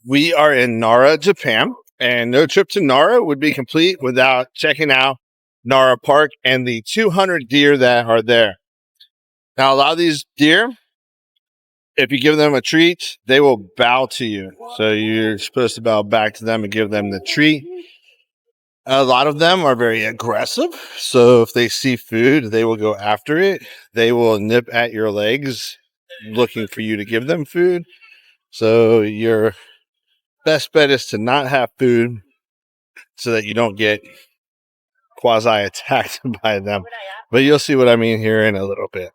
We are in Nara, Japan, and no trip to Nara would be complete without checking out Nara Park and the 200 deer that are there. Now, a lot of these deer, if you give them a treat, they will bow to you. So you're supposed to bow back to them and give them the treat. A lot of them are very aggressive. So if they see food, they will go after it. They will nip at your legs looking for you to give them food. So your best bet is to not have food so that you don't get quasi attacked by them. But you'll see what I mean here in a little bit.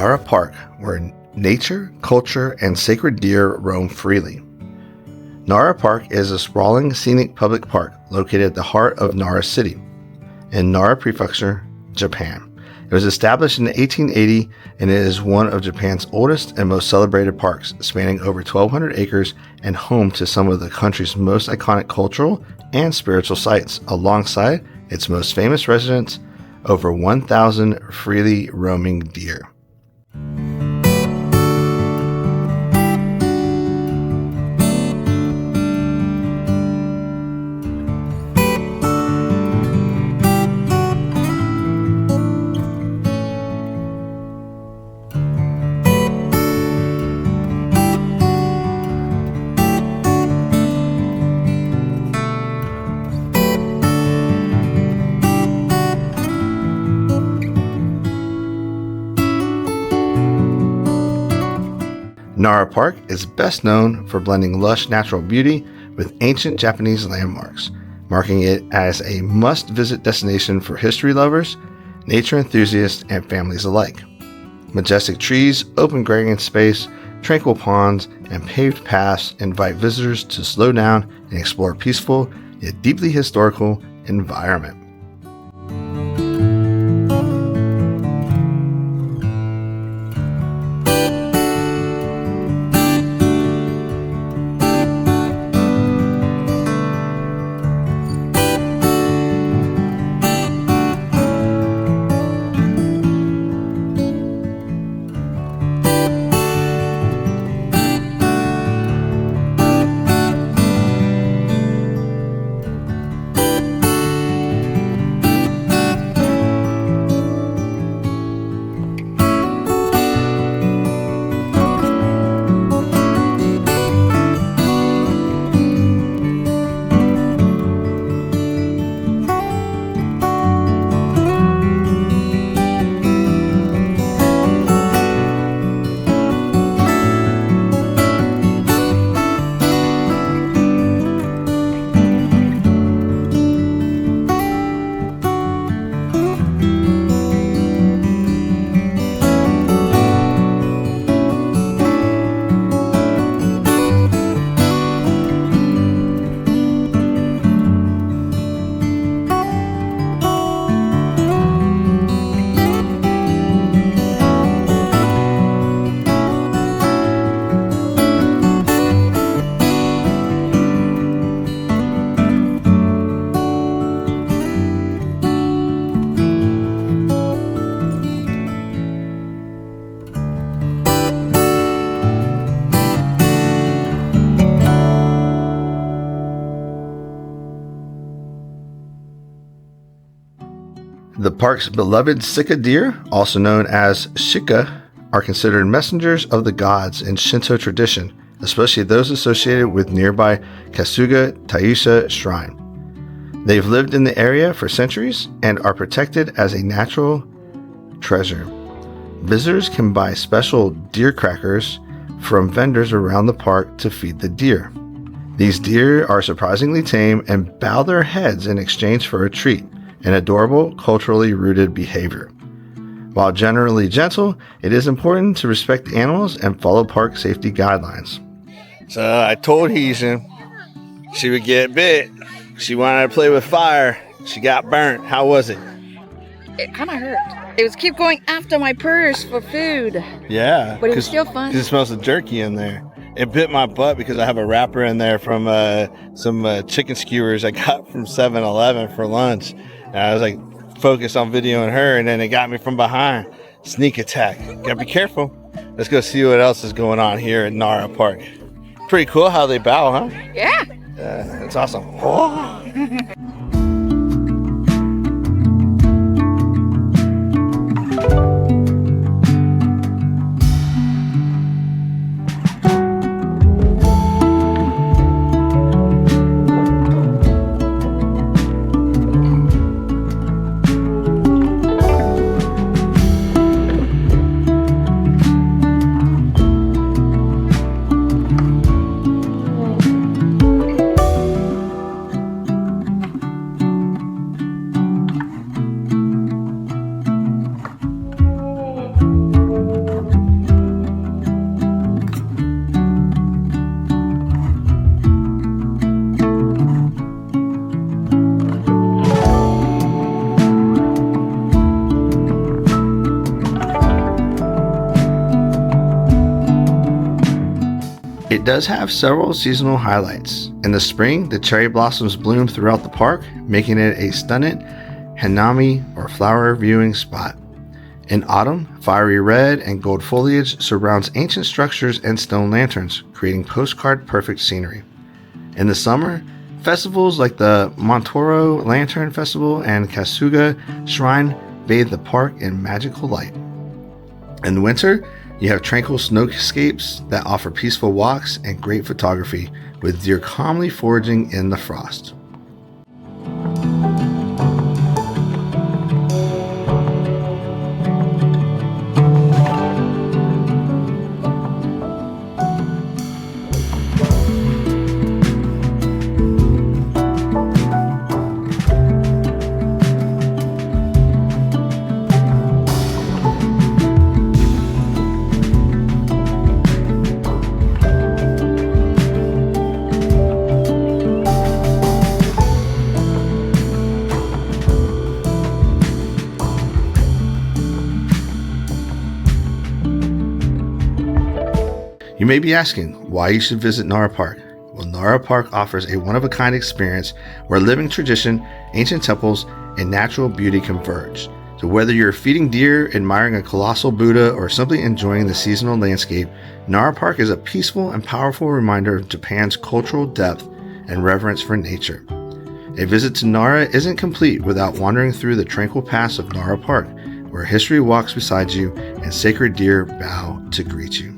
Nara Park, where nature, culture, and sacred deer roam freely. Nara Park is a sprawling, scenic public park located at the heart of Nara City in Nara Prefecture, Japan. It was established in 1880 and it is one of Japan's oldest and most celebrated parks, spanning over 1,200 acres and home to some of the country's most iconic cultural and spiritual sites, alongside its most famous residents, over 1,000 freely roaming deer. Nara Park is best known for blending lush natural beauty with ancient Japanese landmarks, marking it as a must-visit destination for history lovers, nature enthusiasts, and families alike. Majestic trees, open grazing space, tranquil ponds, and paved paths invite visitors to slow down and explore a peaceful yet deeply historical environment. park's beloved Sika deer, also known as shika, are considered messengers of the gods in Shinto tradition, especially those associated with nearby Kasuga Taisha Shrine. They've lived in the area for centuries and are protected as a natural treasure. Visitors can buy special deer crackers from vendors around the park to feed the deer. These deer are surprisingly tame and bow their heads in exchange for a treat, an adorable, culturally rooted behavior. While generally gentle, it is important to respect animals and follow park safety guidelines. So I told Heeson she would get bit. She wanted to play with fire. She got burnt. How was it? It kind of hurt. It was keep going after my purse for food. Yeah. But it was still fun. Because it smells of jerky in there. It bit my butt because I have a wrapper in there from some chicken skewers I got from 7-Eleven for lunch. And I was like focused on videoing her, and then it got me from behind. Sneak attack. Gotta be careful. Let's go see what else is going on here at Nara Park. Pretty cool how they bow, huh? Yeah. It's awesome. Oh. It does have several seasonal highlights. In the spring, the cherry blossoms bloom throughout the park, making it a stunning hanami or flower viewing spot. In autumn, fiery red and gold foliage surrounds ancient structures and stone lanterns, creating postcard-perfect scenery. In the summer, festivals like the Montoro Lantern Festival and Kasuga Shrine bathe the park in magical light. In winter, you have tranquil snowscapes that offer peaceful walks and great photography, with deer calmly foraging in the frost. You may be asking why you should visit Nara Park. Well, Nara Park offers a one-of-a-kind experience where living tradition, ancient temples, and natural beauty converge. So whether you're feeding deer, admiring a colossal Buddha, or simply enjoying the seasonal landscape, Nara Park is a peaceful and powerful reminder of Japan's cultural depth and reverence for nature. A visit to Nara isn't complete without wandering through the tranquil paths of Nara Park, where history walks beside you and sacred deer bow to greet you.